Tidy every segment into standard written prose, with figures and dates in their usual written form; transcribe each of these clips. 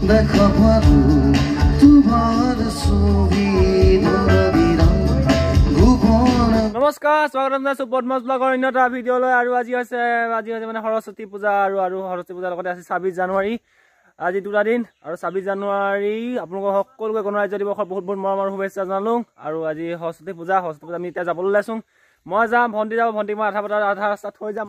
দেখা পাবো তোমাৰ ছবি নমস্কাৰ স্বাগতম জনাইছো পদ্মজ ব্লগৰ অন্য এটা ভিডিঅ'লৈ আৰু আজি হৈছে মানে সৰস্বতী পূজা আৰু সৰস্বতী পূজাৰ লগতে আছে 26 জানুৱাৰী আজি দুটা দিন আৰু 26 জানুৱাৰী আপোনালোকৰ সকলোকে গণৰাজ্য দিৱসৰ বহুত বহুত মৰমৰ শুভেচ্ছা জনালো আৰু আজি সৰস্বতী পূজা আমি এতিয়া যাবলৈ ওলাইছো মই যাম ভণ্টি যাব ভণ্টি মই আধা ৰাস্তাত থৈ যাম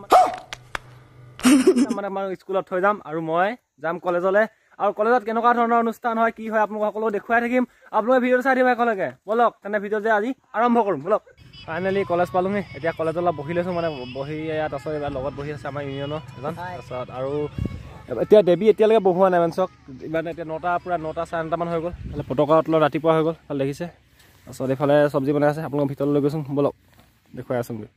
মানে আমাৰ স্কুলত থৈ যাম আৰু মই যাম কলেজলৈ আৰু কলেজত কেনেকুৱা ধৰণৰ অনুষ্ঠান হয় কি হয় আপোনালোক সকলোকে দেখুৱাই থাকিম আপোনালোকে ভিডিঅ'টো চাই দিব একেলগে বলক তেনে ভিডিঅ' যে আজি আৰম্ভ কৰিম বলক ফাইনেলি কলেজ পালোহি এতিয়া কলেজত অলপ বহি লৈছোঁ মানে বহি ইয়াত আছে এইবাৰ লগত বহি আছে আমাৰ ইউনিয়নৰ এজন তাৰপিছত আৰু এতিয়া দেৱী এতিয়ালৈকে বহোৱা নাই মানে চাওক ইমান এতিয়া 9টা পূৰা 9টা 9:30 মান হৈ গ'ল মানে পতকা তলত ৰাতিপুৱা হৈ গ'ল ভাল দেখিছে তাৰপিছত এইফালে চব্জি বনাই আছে আপোনালোক ভিতৰলৈ গৈছোঁ বলক দেখুৱাই আছোঁগৈ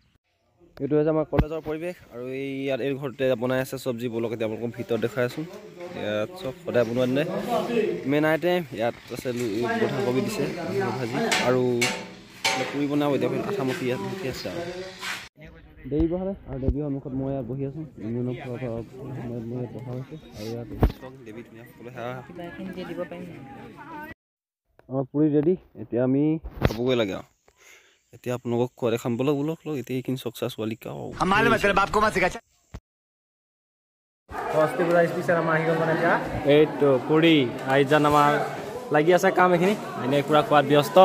এইটো হৈছে আমাৰ কলেজৰ পৰিৱেশ আৰু ইয়াত এই ঘৰতে বনাই আছে চব্জি বলক এতিয়া আপোনালোকক ভিতৰত দেখুৱাই আছোঁ ইয়াত চব সদায় বনোৱা দিনে মেইন আইটেম ইয়াত আছে বন্ধাকবি দিছে ভাজি আৰু পুৰি বনাব এতিয়া আঠামুখী ইয়াত মুঠি আছে আৰু দেৱী বহালে আৰু দেৱীৰ সন্মুখত মই ইয়াত বহি আছোঁ ইউনিয়নৰ মই ইয়াত বহা হৈছে আৰু ইয়াত দেৱী ধুনীয়া সকলোৱে দিব পাৰিম আমাৰ পুৰি ৰেডি এতিয়া আমি খাবগৈ লাগে আৰু এতিয়া আপোনালোকক খোৱা দেখাম বলক এতিয়া এইখিনি চকচা ছোৱালী সৰস্বতী পূজা স্পেচিয়েল আমাৰ আহি গ'ল মানে এতিয়া এইটো পুৰি আইজান আমাৰ লাগি আছে কাম এইখিনি এনেই পূৰা খোৱাত ব্যস্ত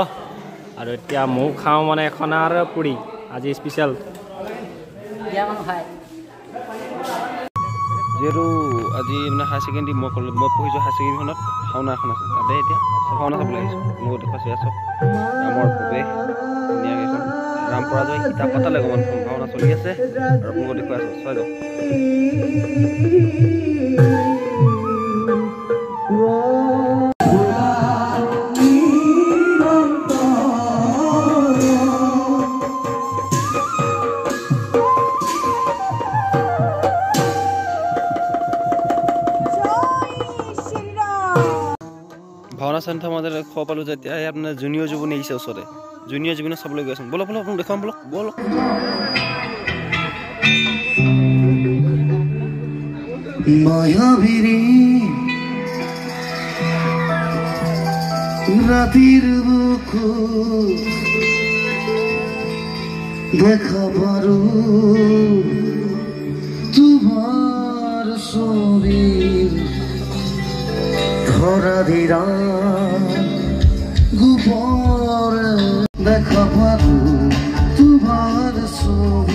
আৰু এতিয়া ময়ো খাওঁ মানে এখন আৰু পুৰি আজি স্পেচিয়েল যিহেতু আজি মানে হায়াৰ ছেকেণ্ডেৰী মই পঢ়িছোঁ হায়াৰ ছেকেণ্ডেৰীখনত ভাওনা এখন আছে তাতে এতিয়া ভাওনা চাবলৈ আহিছোঁ মোৰ দেখুৱাইছোঁ চব ৰামৰ প্ৰৱেশ ধুনীয়াকৈ এখন ৰামপৰাজয় সীতা পাতালে অকণমান ভাওনা চলি আছে আৰু আপোনালোকক দেখুৱাই আছোঁ চাই যাওক ভাওনা চেণ্টাৰ মাজতে খবৰ পালোঁ যে এতিয়া আপোনাৰ জুনিয়ৰ জীৱনী আহিছে ওচৰতে জুনিয়ৰ জীৱনী চাবলৈ গৈ আছোঁ বলক আপোনাক দেখুৱাম বলক মায়াবিনী ৰাতেৰ বুক দেখা পাৰো তোমাৰ ছবি ধৰা দিৰা গোপৰ দেখা পাৰো তোমাৰ ছবি